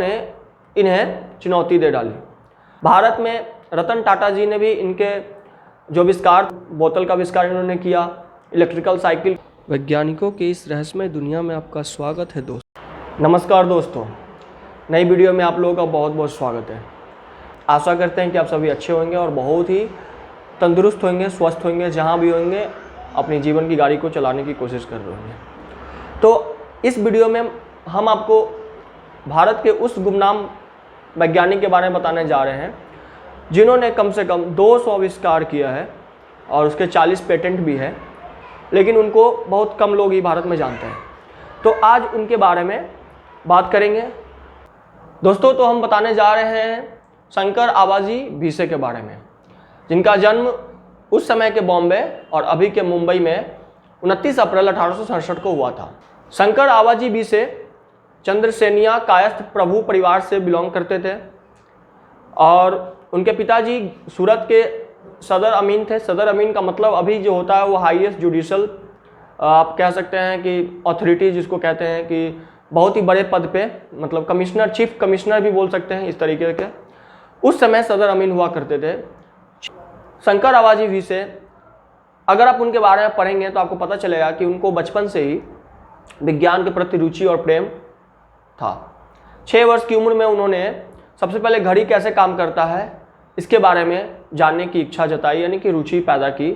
ने इन्हें चुनौती दे डाली। भारत में रतन टाटा जी ने भी इनके जो आविष्कार, बोतल का आविष्कार इन्होंने किया, इलेक्ट्रिकल साइकिल। वैज्ञानिकों के इस रहस्यमय दुनिया में आपका स्वागत है दोस्तों। नमस्कार दोस्तों, नई वीडियो में आप लोगों का बहुत बहुत स्वागत है। आशा करते हैं कि आप सभी अच्छे होंगे और बहुत ही तंदुरुस्त होंगे, स्वस्थ होंगे, जहाँ भी होंगे अपनी जीवन की गाड़ी को चलाने की कोशिश कर रहे होंगे। तो इस वीडियो में हम आपको भारत के उस गुमनाम वैज्ञानिक के बारे में बताने जा रहे हैं जिन्होंने कम से कम 200 आविष्कार किया है और उसके 40 पेटेंट भी है, लेकिन उनको बहुत कम लोग ही भारत में जानते हैं। तो आज उनके बारे में बात करेंगे दोस्तों। तो हम बताने जा रहे हैं शंकर आबाजी भिसे के बारे में, जिनका जन्म उस समय के बॉम्बे और अभी के मुंबई में 29 अप्रैल 1867 को हुआ था। शंकर आबाजी भिसे चंद्रसेनिया कायस्थ प्रभु परिवार से बिलोंग करते थे और उनके पिताजी सूरत के सदर अमीन थे। सदर अमीन का मतलब अभी जो होता है वो हाईएस्ट जुडिशल, आप कह सकते हैं कि अथॉरिटी जिसको कहते हैं, कि बहुत ही बड़े पद पे, मतलब कमिश्नर, चीफ कमिश्नर भी बोल सकते हैं इस तरीके के, उस समय सदर अमीन हुआ करते थे। शंकर आबाजी भिसे, अगर आप उनके बारे में पढ़ेंगे तो आपको पता चलेगा कि उनको बचपन से ही विज्ञान के प्रति रुचि और प्रेम था। 6 वर्ष की उम्र में उन्होंने सबसे पहले घड़ी कैसे काम करता है इसके बारे में जानने की इच्छा जताई, यानी कि रुचि पैदा की।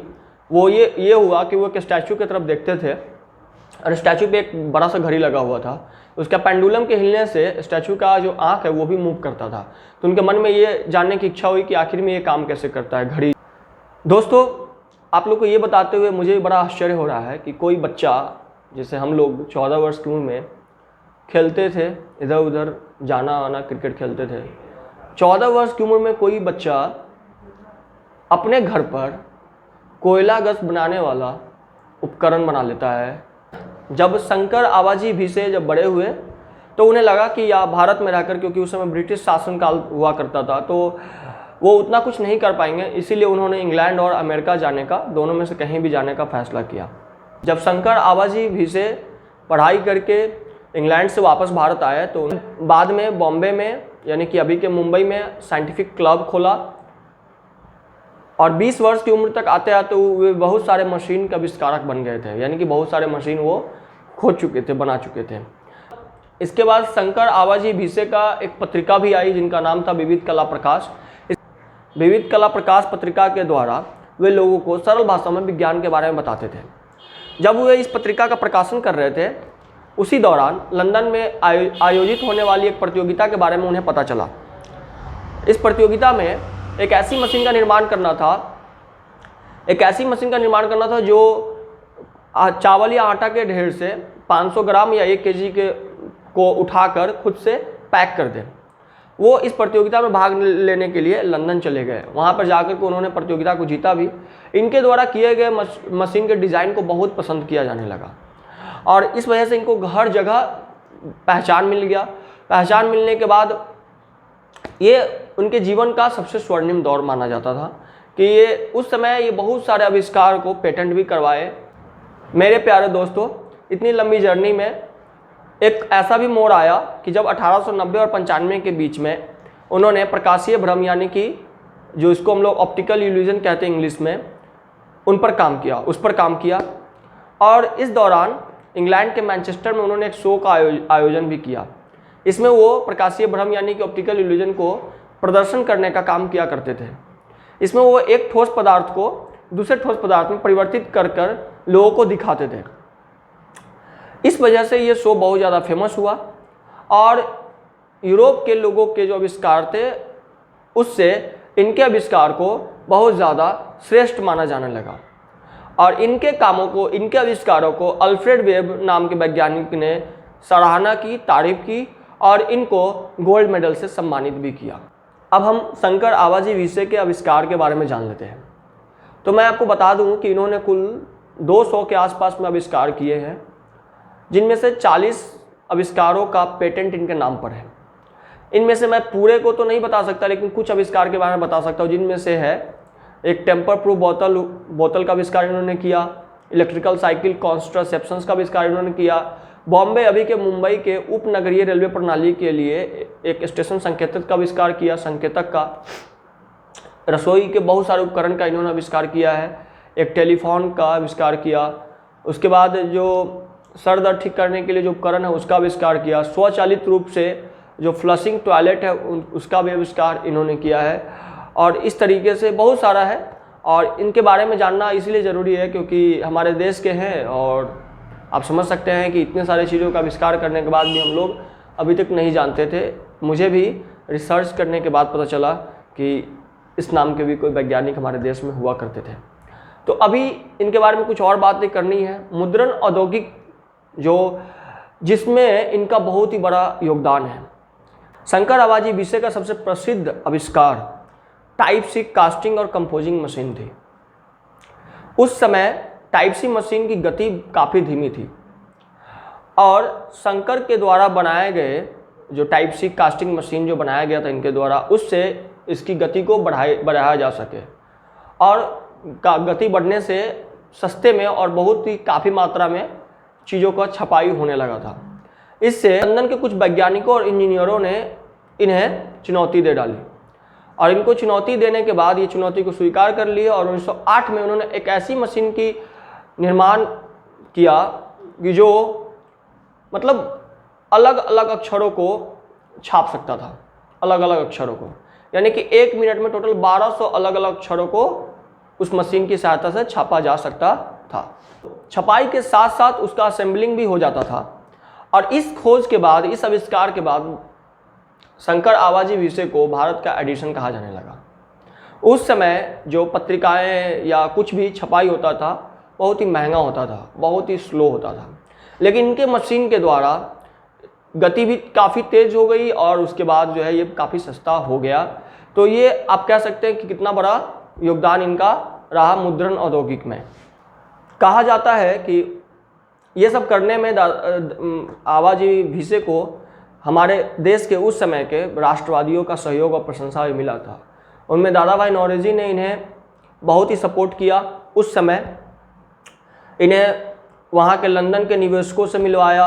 वो ये हुआ कि वो एक स्टैचू की तरफ देखते थे और स्टैचू पे एक बड़ा सा घड़ी लगा हुआ था। उसका पेंडुलम के हिलने से स्टैचू का जो आँख है वो भी मूव करता था। तो उनके मन में ये जानने की इच्छा हुई कि आखिर में ये काम कैसे करता है घड़ी। दोस्तों, आप लोग को ये बताते हुए मुझे बड़ा आश्चर्य हो रहा है कि कोई बच्चा, जैसे हम लोग 14 वर्ष की उम्र में खेलते थे, इधर उधर जाना आना, क्रिकेट खेलते थे, 14 वर्ष की उम्र में कोई बच्चा अपने घर पर कोयला गैस बनाने वाला उपकरण बना लेता है। जब शंकर आबाजी भिसे जब बड़े हुए तो उन्हें लगा कि या भारत में रहकर, क्योंकि उस समय ब्रिटिश शासनकाल हुआ करता था, तो वो उतना कुछ नहीं कर पाएंगे, इसीलिए उन्होंने इंग्लैंड और अमेरिका जाने का, दोनों में से कहीं भी जाने का फैसला किया। जब शंकर आबाजी भिसे पढ़ाई करके इंग्लैंड से वापस भारत आए तो बाद में बॉम्बे में, यानी कि अभी के मुंबई में, साइंटिफिक क्लब खोला और 20 वर्ष की उम्र तक आते आते वे बहुत सारे मशीन के आविष्कारक बन गए थे, यानी कि बहुत सारे मशीन वो खोज चुके थे, बना चुके थे। इसके बाद शंकर आबाजी भिसे का एक पत्रिका भी आई जिनका नाम था विविध कला प्रकाश। विविध कला प्रकाश पत्रिका के द्वारा वे लोगों को सरल भाषा में विज्ञान के बारे में बताते थे। जब वे इस पत्रिका का प्रकाशन कर रहे थे, उसी दौरान लंदन में आयोजित होने वाली एक प्रतियोगिता के बारे में उन्हें पता चला। इस प्रतियोगिता में एक ऐसी मशीन का निर्माण करना था जो चावल या आटा के ढेर से 500 ग्राम या 1 केजी को उठाकर खुद से पैक कर दे। वो इस प्रतियोगिता में भाग लेने के लिए लंदन चले गए। वहाँ पर जाकर के उन्होंने प्रतियोगिता को जीता भी। इनके द्वारा किए गए मशीन के डिज़ाइन को बहुत पसंद किया जाने लगा और इस वजह से इनको हर जगह पहचान मिल गया। पहचान मिलने के बाद ये उनके जीवन का सबसे स्वर्णिम दौर माना जाता था कि ये उस समय ये बहुत सारे आविष्कार को पेटेंट भी करवाए। मेरे प्यारे दोस्तों, इतनी लंबी जर्नी में एक ऐसा भी मोड़ आया कि जब 1890 और 95 के बीच में उन्होंने प्रकाशीय भ्रम, यानी कि जो इसको हम लोग ऑप्टिकल इल्यूजन कहते हैं इंग्लिश में, उस पर काम किया और इस दौरान इंग्लैंड के मैनचेस्टर में उन्होंने एक शो का आयोजन भी किया। इसमें वो प्रकाशीय भ्रम यानी कि ऑप्टिकल इल्यूजन को प्रदर्शन करने का काम किया करते थे। इसमें वो एक ठोस पदार्थ को दूसरे ठोस पदार्थ में परिवर्तित कर लोगों को दिखाते थे। इस वजह से ये शो बहुत ज़्यादा फेमस हुआ और यूरोप के लोगों के जो आविष्कार थे उससे इनके आविष्कार को बहुत ज़्यादा श्रेष्ठ माना जाने लगा और इनके कामों को, इनके आविष्कारों को अल्फ्रेड वेब नाम के वैज्ञानिक ने सराहना की, तारीफ की और इनको गोल्ड मेडल से सम्मानित भी किया। अब हम शंकर आबाजी भिसे के आविष्कार के बारे में जान लेते हैं। तो मैं आपको बता दूं कि इन्होंने कुल 200 के आसपास में आविष्कार किए हैं, जिनमें से 40 आविष्कारों का पेटेंट इनके नाम पर है। इनमें से मैं पूरे को तो नहीं बता सकता, लेकिन कुछ आविष्कार के बारे में बता सकता हूँ, जिनमें से है एक टेम्पर प्रूफ बोतल का आविष्कार इन्होंने किया, इलेक्ट्रिकल साइकिल कॉन्ट्रासेप्शन का आविष्कार इन्होंने किया, बॉम्बे अभी के मुंबई के उपनगरीय रेलवे प्रणाली के लिए एक स्टेशन संकेतक का आविष्कार किया, संकेतक का। रसोई के बहुत सारे उपकरण का इन्होंने आविष्कार किया है। एक टेलीफोन का आविष्कार किया। उसके बाद जो सर दर्द ठीक करने के लिए जो उपकरण है उसका आविष्कार किया। स्वचालित रूप से जो फ्लशिंग टॉयलेट है उसका भी आविष्कार इन्होंने किया है। और इस तरीके से बहुत सारा है, और इनके बारे में जानना इसलिए ज़रूरी है क्योंकि हमारे देश के हैं, और आप समझ सकते हैं कि इतने सारे चीज़ों का आविष्कार करने के बाद भी हम लोग अभी तक नहीं जानते थे। मुझे भी रिसर्च करने के बाद पता चला कि इस नाम के भी कोई वैज्ञानिक हमारे देश में हुआ करते थे। तो अभी इनके बारे में कुछ और बातें करनी है। मुद्रण औद्योगिक जिसमें इनका बहुत ही बड़ा योगदान है। शंकर आवाजी विषय का सबसे प्रसिद्ध आविष्कार टाइप सी कास्टिंग और कंपोजिंग मशीन थी। उस समय टाइप सी मशीन की गति काफ़ी धीमी थी, और शंकर के द्वारा बनाए गए जो टाइप सी कास्टिंग मशीन जो बनाया गया था इनके द्वारा, उससे इसकी गति को बढ़ाया जा सके, और गति बढ़ने से सस्ते में और बहुत ही काफ़ी मात्रा में चीज़ों का छपाई होने लगा था। इससे लंदन के कुछ वैज्ञानिकों और इंजीनियरों ने इन्हें चुनौती दे डाली, और इनको चुनौती देने के बाद ये चुनौती को स्वीकार कर लिए, और 1908 में उन्होंने एक ऐसी मशीन की निर्माण किया कि जो मतलब अलग अलग अक्षरों को छाप सकता था, अलग अलग अक्षरों को, यानी कि 1 मिनट में टोटल 1200 अलग अलग अक्षरों को उस मशीन की सहायता से छापा जा सकता था। छपाई के साथ साथ उसका असेंबलिंग भी हो जाता था। और इस खोज के बाद, इस आविष्कार के बाद शंकर आवाजी विषय को भारत का एडिशन कहा जाने लगा। उस समय जो पत्रिकाएं या कुछ भी छपाई होता था बहुत ही महंगा होता था, बहुत ही स्लो होता था, लेकिन इनके मशीन के द्वारा गति भी काफ़ी तेज़ हो गई, और उसके बाद जो है ये काफ़ी सस्ता हो गया। तो ये आप कह सकते हैं कि कितना बड़ा योगदान इनका रहा मुद्रण औद्योगिक में। कहा जाता है कि ये सब करने में आवाजी भिसे को हमारे देश के उस समय के राष्ट्रवादियों का सहयोग और प्रशंसा भी मिला था। उनमें दादा भाई नौरोजी ने इन्हें बहुत ही सपोर्ट किया। उस समय इन्हें वहाँ के लंदन के निवेशकों से मिलवाया।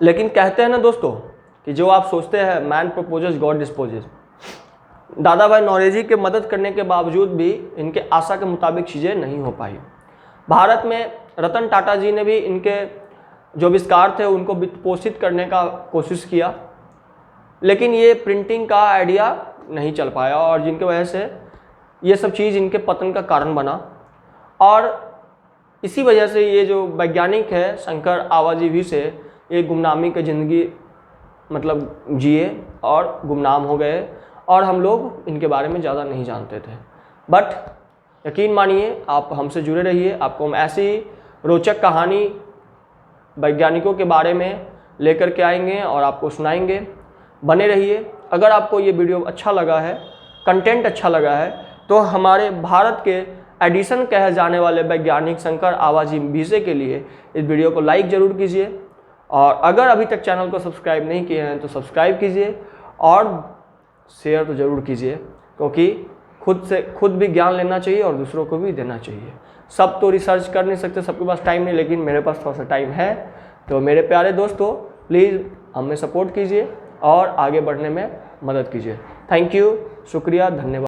लेकिन कहते हैं ना दोस्तों कि जो आप सोचते हैं मैन प्रपोजेस गॉड डिस्पोजेस। दादा भाई नौरोजी के मदद करने के बावजूद भी इनके आशा के मुताबिक चीज़ें नहीं हो पाई। भारत में रतन टाटा जी ने भी इनके जो आविष्कार थे उनको वित्त पोषित करने का कोशिश किया, लेकिन ये प्रिंटिंग का आइडिया नहीं चल पाया, और जिनके वजह से ये सब चीज़ इनके पतन का कारण बना। और इसी वजह से ये जो वैज्ञानिक है शंकर आवाजी भिसे, ये गुमनामी की ज़िंदगी मतलब जिए और गुमनाम हो गए, और हम लोग इनके बारे में ज़्यादा नहीं जानते थे। बट यकीन मानिए, आप हमसे जुड़े रहिए, आपको हम ऐसी रोचक कहानी वैज्ञानिकों के बारे में लेकर के आएंगे और आपको सुनाएंगे। बने रहिए। अगर आपको ये वीडियो अच्छा लगा है, कंटेंट अच्छा लगा है, तो हमारे भारत के एडिशन कहे जाने वाले वैज्ञानिक शंकर आवाजी भिसे के लिए इस वीडियो को लाइक ज़रूर कीजिए, और अगर अभी तक चैनल को सब्सक्राइब नहीं किए हैं तो सब्सक्राइब कीजिए, और शेयर तो ज़रूर कीजिए, क्योंकि खुद भी ज्ञान लेना चाहिए और दूसरों को भी देना चाहिए। सब तो रिसर्च कर नहीं सकते, सबके पास टाइम नहीं, लेकिन मेरे पास थोड़ा सा टाइम है। तो मेरे प्यारे दोस्तों, प्लीज़ हमें सपोर्ट कीजिए और आगे बढ़ने में मदद कीजिए। थैंक यू, शुक्रिया, धन्यवाद।